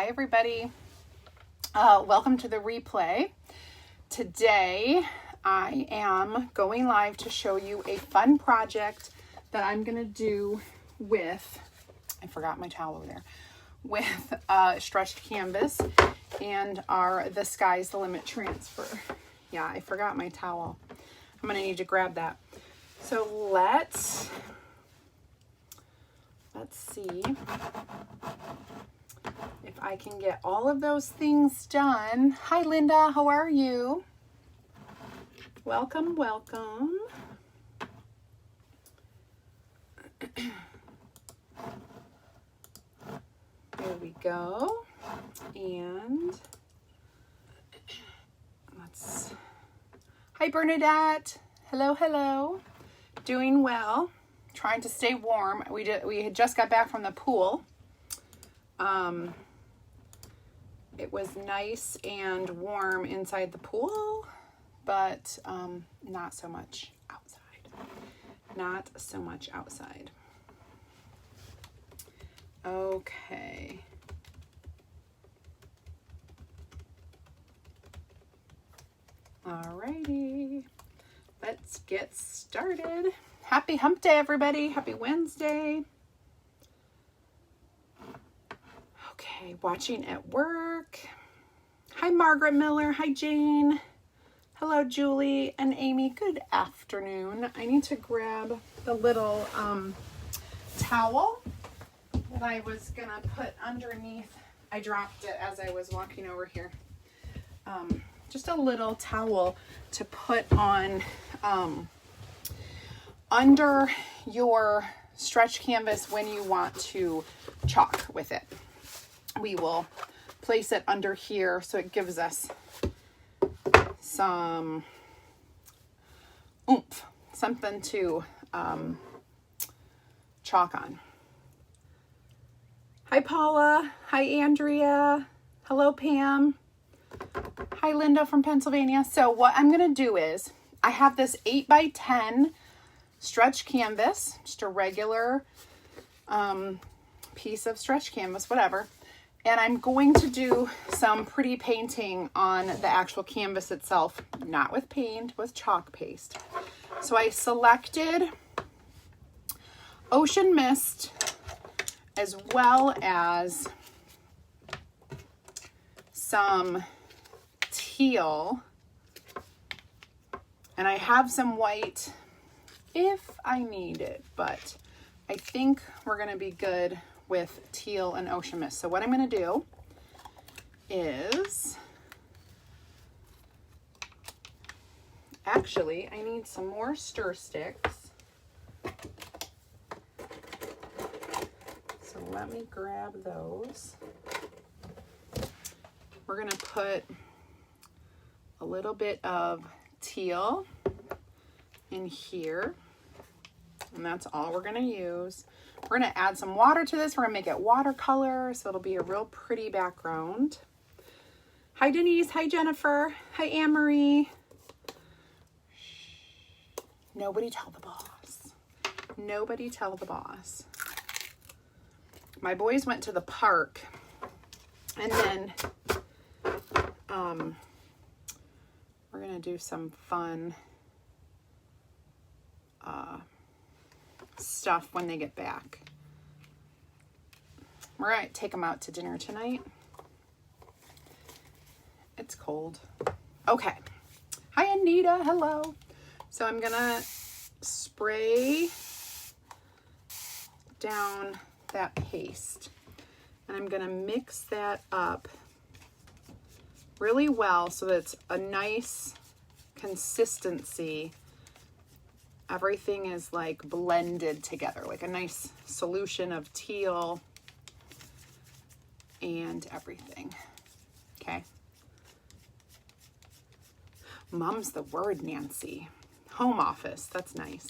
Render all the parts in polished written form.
Hi everybody, welcome to the replay. Today I am going live to show you a fun project that I'm going to do with, I forgot my towel over there, with stretched canvas and our The Sky's the Limit transfer. Yeah, I forgot my towel. I'm going to need to grab that. So let's see if I can get all of those things done. Hi Linda, how are you? Welcome, welcome. There we go. And hi Bernadette. Hello, hello. Doing well. Trying to stay warm. We had just got back from the pool. It was nice and warm inside the pool, but not so much outside. Not so much outside. Okay. Alrighty. Let's get started. Happy hump day, everybody. Happy Wednesday. Okay, watching at work. Hi, Margaret Miller. Hi, Jane. Hello, Julie and Amy. Good afternoon. I need to grab the little towel that I was going to put underneath. I dropped it as I was walking over here. Just a little towel to put on under your stretch canvas when you want to chalk with it. We will place it under here so it gives us some oomph, something to chalk on. Hi Paula, hi Andrea, hello Pam, hi Linda from Pennsylvania. So what I'm going to do is I have this 8x10 stretch canvas, just a regular piece of stretch canvas, whatever. And I'm going to do some pretty painting on the actual canvas itself, not with paint, with chalk paste. So I selected Ocean Mist as well as some teal. And I have some white if I need it, but I think we're going to be good with teal and Ocean Mist. So what I'm going to do is, actually, I need some more stir sticks. So let me grab those. We're going to put a little bit of teal in here, and that's all we're going to use. We're going to add some water to this. We're going to make it watercolor, so it'll be a real pretty background. Hi Denise, hi Jennifer, hi Anne-Marie. Nobody tell the boss. Nobody tell the boss. My boys went to the park, and then we're going to do some fun stuff when they get back. We're going to take them out to dinner tonight. It's cold. Okay. Hi, Anita. Hello. So I'm going to spray down that paste, and I'm going to mix that up really well so that it's a nice consistency. Everything is like blended together, like a nice solution of teal and everything. Okay. Mum's the word, Nancy. Home office. That's nice.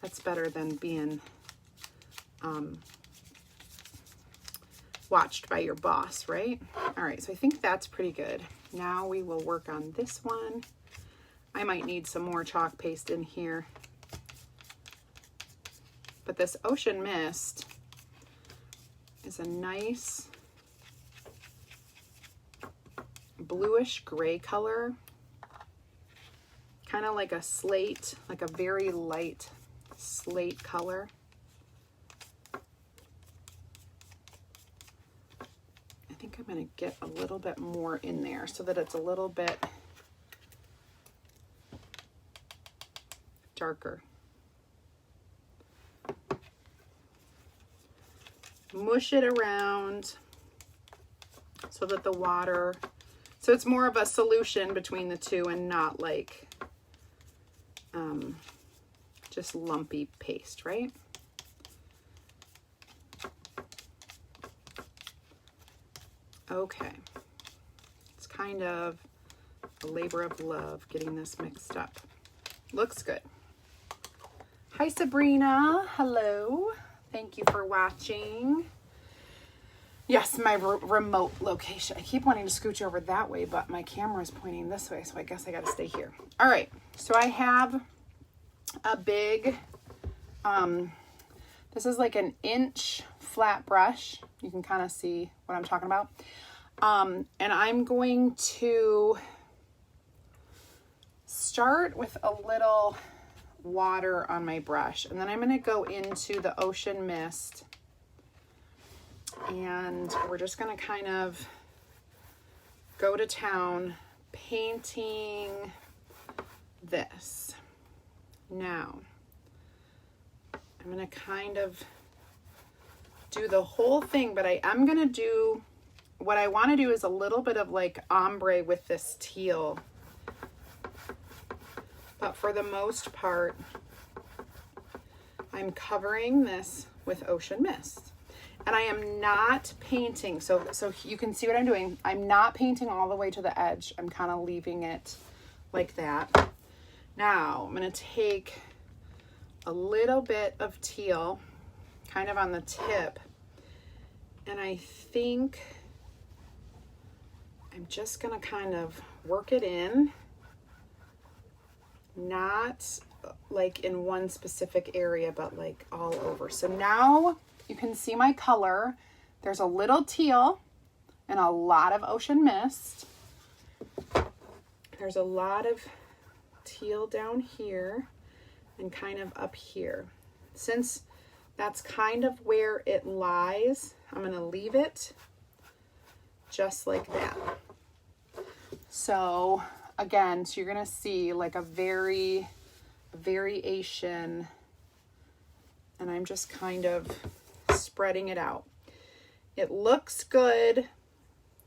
That's better than being watched by your boss, right? All right. So I think that's pretty good. Now we will work on this one. I might need some more chalk paste in here. But this Ocean Mist is a nice bluish gray color, kind of like a slate, like a very light slate color. I think I'm going to get a little bit more in there so that it's a little bit darker. Mush it around so that the water, so it's more of a solution between the two and not like just lumpy paste, right? Okay. It's kind of a labor of love getting this mixed up. Looks good. Hi, Sabrina. Hello. Thank you for watching. Yes, my remote location. I keep wanting to scooch over that way, but my camera is pointing this way, so I guess I got to stay here. All right, so I have a big, this is like an inch flat brush. You can kind of see what I'm talking about. And I'm going to start with a little water on my brush, and then I'm going to go into the ocean mist, and we're just going to kind of go to town painting this. Now I'm going to kind of do the whole thing, but I am going to do, what I want to do is a little bit of like ombre with this teal. But for the most part, I'm covering this with ocean mist. And I am not painting, so you can see what I'm doing. I'm not painting all the way to the edge. I'm kind of leaving it like that. Now, I'm going to take a little bit of teal, kind of on the tip, and I think I'm just going to kind of work it in. Not like in one specific area, but like all over. So now you can see my color. There's a little teal and a lot of ocean mist. There's a lot of teal down here and kind of up here. Since that's kind of where it lies, I'm going to leave it just like that. So again, so you're going to see like a variation, and I'm just kind of spreading it out. It looks good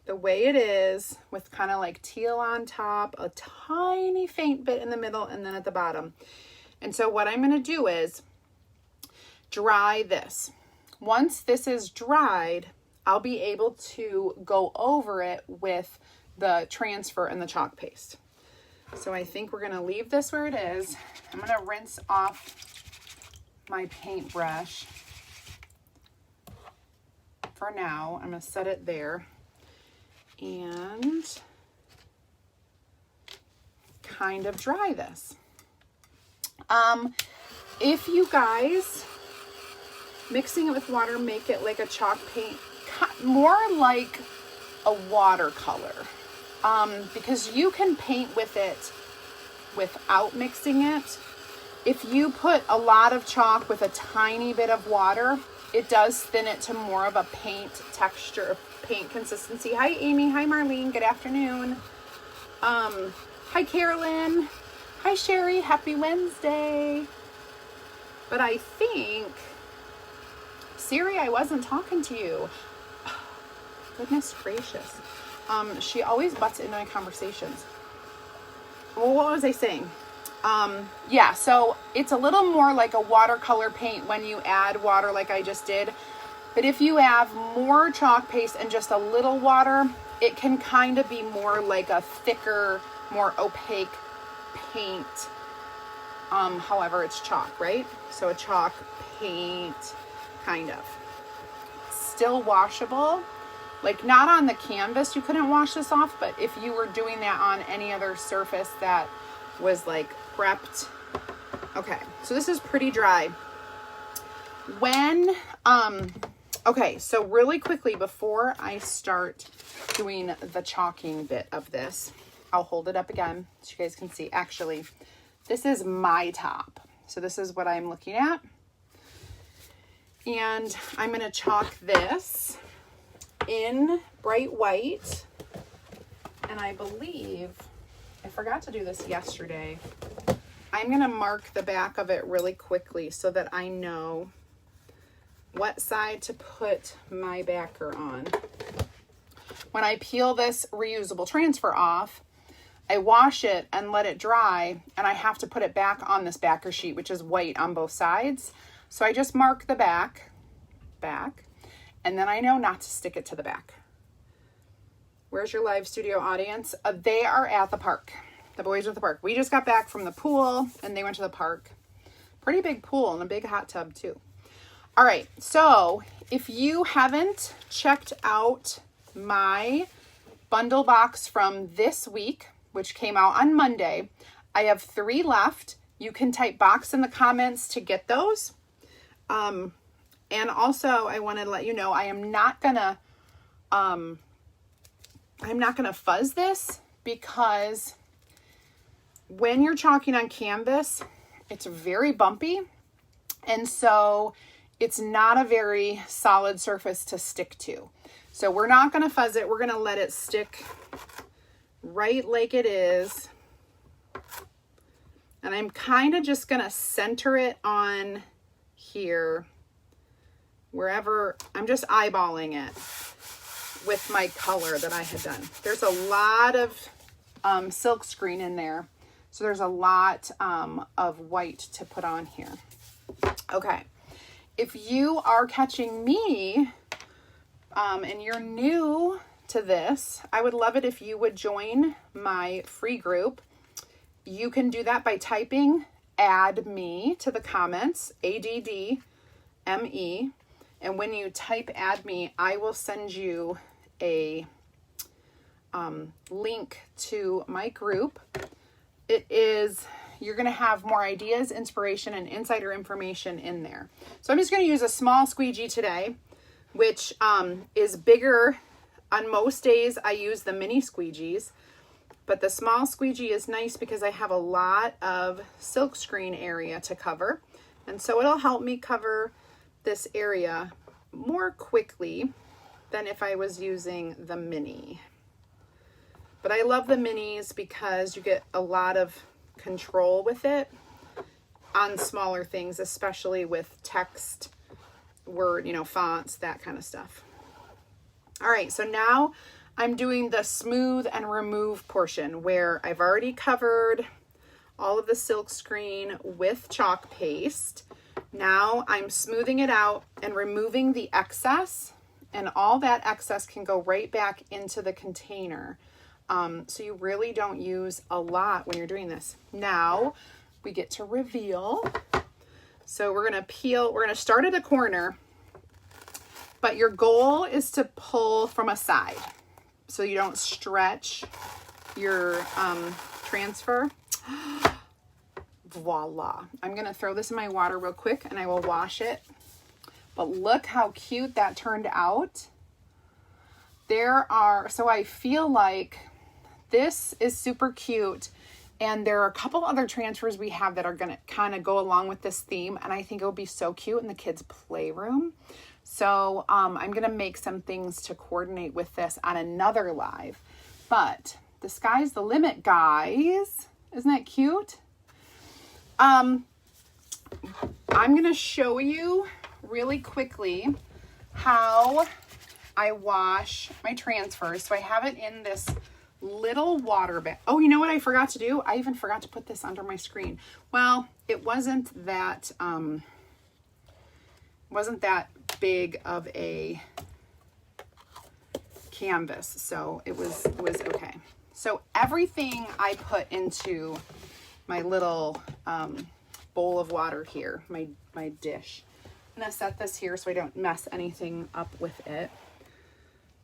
the way it is, with kind of like teal on top, a tiny faint bit in the middle, and then at the bottom. And so what I'm going to do is dry this. Once this is dried, I'll be able to go over it with the transfer and the chalk paste. So I think we're going to leave this where it is. I'm going to rinse off my paintbrush for now. I'm going to set it there and kind of dry this. If you guys, mixing it with water, make it like a chalk paint, more like a watercolor. Because you can paint with it without mixing it. If you put a lot of chalk with a tiny bit of water, it does thin it to more of a paint texture, paint consistency. Hi, Amy. Hi, Marlene. Good afternoon. Hi, Carolyn. Hi, Sherry. Happy Wednesday. But I think, Siri, I wasn't talking to you. Goodness gracious. She always butts into my conversations. Well, what was I saying? Yeah, so it's a little more like a watercolor paint when you add water like I just did. But if you have more chalk paste and just a little water, it can kind of be more like a thicker, more opaque paint. However, it's chalk, right? So a chalk paint, kind of. Still washable. Like not on the canvas, you couldn't wash this off, but if you were doing that on any other surface that was like prepped. Okay, so this is pretty dry. When Okay, so really quickly before I start doing the chalking bit of this, I'll hold it up again so you guys can see. Actually, this is my top. So this is what I'm looking at. And I'm going to chalk this in bright white. And I believe, I forgot to do this yesterday. I'm going to mark the back of it really quickly so that I know what side to put my backer on. When I peel this reusable transfer off, I wash it and let it dry, and I have to put it back on this backer sheet, which is white on both sides. So I just mark the back, and then I know not to stick it to the back. Where's your live studio audience? They are at the park. The boys are at the park. We just got back from the pool, and they went to the park. Pretty big pool and a big hot tub too. All right, so if you haven't checked out my bundle box from this week, which came out on Monday, I have 3 left. You can type box in the comments to get those. And also I want to let you know, I'm not gonna fuzz this because when you're chalking on canvas, it's very bumpy. And so it's not a very solid surface to stick to. So we're not going to fuzz it. We're going to let it stick right like it is. And I'm kind of just going to center it on here, wherever. I'm just eyeballing it with my color that I had done. There's a lot of silk screen in there. So there's a lot of white to put on here. Okay. If you are catching me and you're new to this, I would love it if you would join my free group. You can do that by typing add me to the comments, ADDME. And when you type add me, I will send you a link to my group. You're going to have more ideas, inspiration, and insider information in there. So I'm just going to use a small squeegee today, which is bigger. On most days, I use the mini squeegees, but the small squeegee is nice because I have a lot of silk screen area to cover. And so it'll help me cover this area more quickly than if I was using the mini. But I love the minis because you get a lot of control with it on smaller things, especially with text, word, fonts, that kind of stuff. All right, so now I'm doing the smooth and remove portion where I've already covered all of the silk screen with chalk paste. Now I'm smoothing it out and removing the excess, and all that excess can go right back into the container. So you really don't use a lot when you're doing this. Now we get to reveal. So we're going to start at a corner, but your goal is to pull from a side so you don't stretch your transfer. Voila. I'm going to throw this in my water real quick and I will wash it. But look how cute that turned out. So I feel like this is super cute, and there are a couple other transfers we have that are going to kind of go along with this theme, and I think it will be so cute in the kids' playroom. So I'm going to make some things to coordinate with this on another live. But the sky's the limit, guys. Isn't that cute? I'm going to show you really quickly how I wash my transfers. So I have it in this little water bag. Oh, you know what I forgot to do? I even forgot to put this under my screen. Well, it wasn't that big of a canvas, so it was okay. So everything I put into my little bowl of water here, my dish. I'm gonna set this here so I don't mess anything up with it.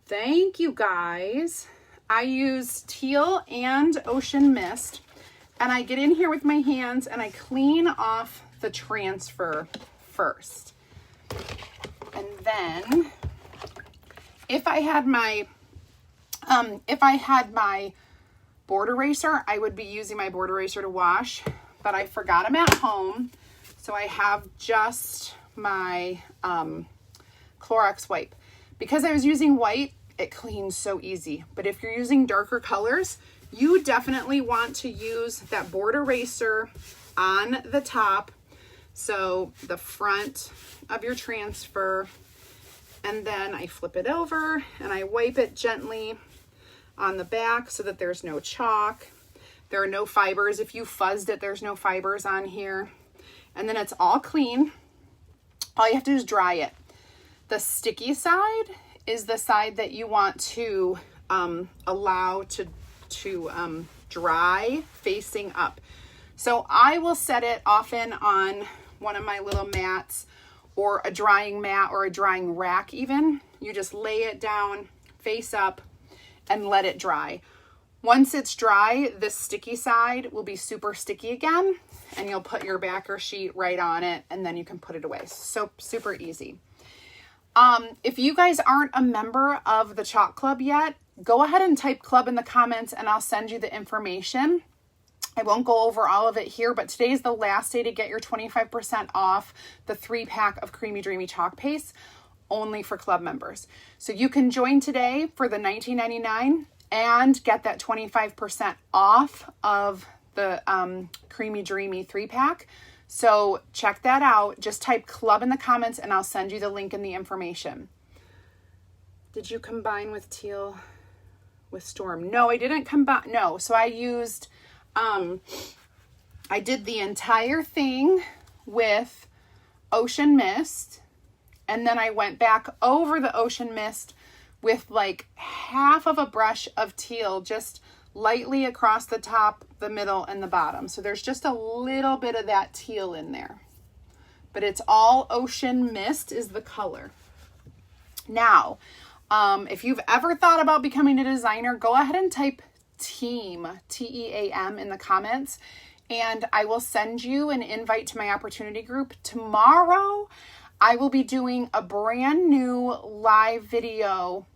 Thank you, guys. I use teal and ocean mist, and I get in here with my hands and I clean off the transfer first. And then if I had my board eraser, I would be using my board eraser to wash, but I forgot them at home. So I have just my Clorox wipe. Because I was using white, it cleans so easy. But if you're using darker colors, you definitely want to use that board eraser on the top. So the front of your transfer, and then I flip it over and I wipe it gently on the back so that there's no chalk. There are no fibers. If you fuzzed it, there's no fibers on here. And then it's all clean. All you have to do is dry it. The sticky side is the side that you want to allow to dry facing up. So I will set it often on one of my little mats, or a drying mat, or a drying rack even. You just lay it down face up and let it dry. Once it's dry, the sticky side will be super sticky again, and you'll put your backer sheet right on it, and then you can put it away. So super easy. If you guys aren't a member of the Chalk Club yet, go ahead and type club in the comments and I'll send you the information. I won't go over all of it here, but today is the last day to get your 25% off the 3-pack of Creamy Dreamy Chalk Paste, only for club members. So you can join today for the $19.99 and get that 25% off of the Creamy Dreamy 3-pack. So check that out. Just type club in the comments and I'll send you the link and the information. Did you combine with teal with storm? No, I didn't combine. No. So I used, I did the entire thing with ocean mist, and then I went back over the ocean mist with like half of a brush of teal, just lightly across the top, the middle, and the bottom. So there's just a little bit of that teal in there, but it's all ocean mist is the color. Now, if you've ever thought about becoming a designer, go ahead and type TEAM, T-E-A-M, in the comments, and I will send you an invite to my opportunity group. Tomorrow, I will be doing a brand new live video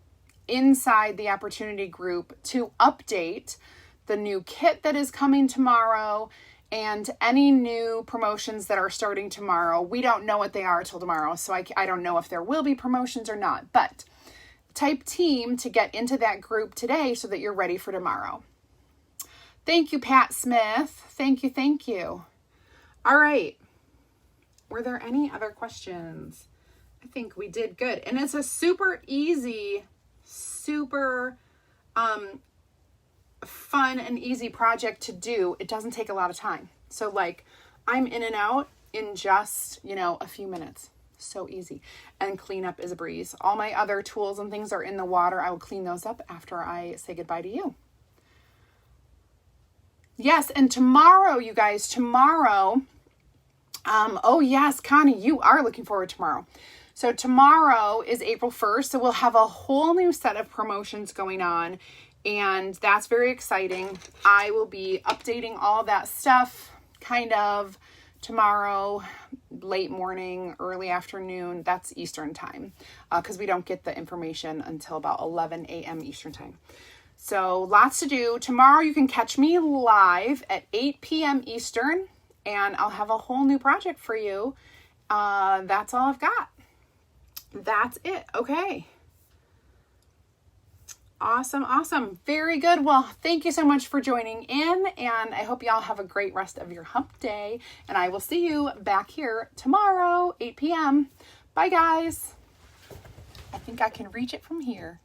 inside the opportunity group to update the new kit that is coming tomorrow and any new promotions that are starting tomorrow. We don't know what they are till tomorrow, so I don't know if there will be promotions or not, but type TEAM to get into that group today so that you're ready for tomorrow. Thank you, Pat Smith. Thank you, thank you. All right. Were there any other questions? I think we did good. And it's a super easy, super fun and easy project to do. It doesn't take a lot of time. So like I'm in and out in just, a few minutes. So easy. And cleanup is a breeze. All my other tools and things are in the water. I will clean those up after I say goodbye to you. Yes, and tomorrow, you guys, oh yes, Connie, you are looking forward to tomorrow. So tomorrow is April 1st, so we'll have a whole new set of promotions going on, and that's very exciting. I will be updating all that stuff kind of tomorrow, late morning, early afternoon. That's Eastern time, because we don't get the information until about 11 a.m. Eastern time. So lots to do. Tomorrow you can catch me live at 8 p.m. Eastern, and I'll have a whole new project for you. That's all I've got. That's it. Okay. Awesome. Awesome. Very good. Well, thank you so much for joining in, and I hope y'all have a great rest of your hump day, and I will see you back here tomorrow, 8 p.m. Bye, guys. I think I can reach it from here.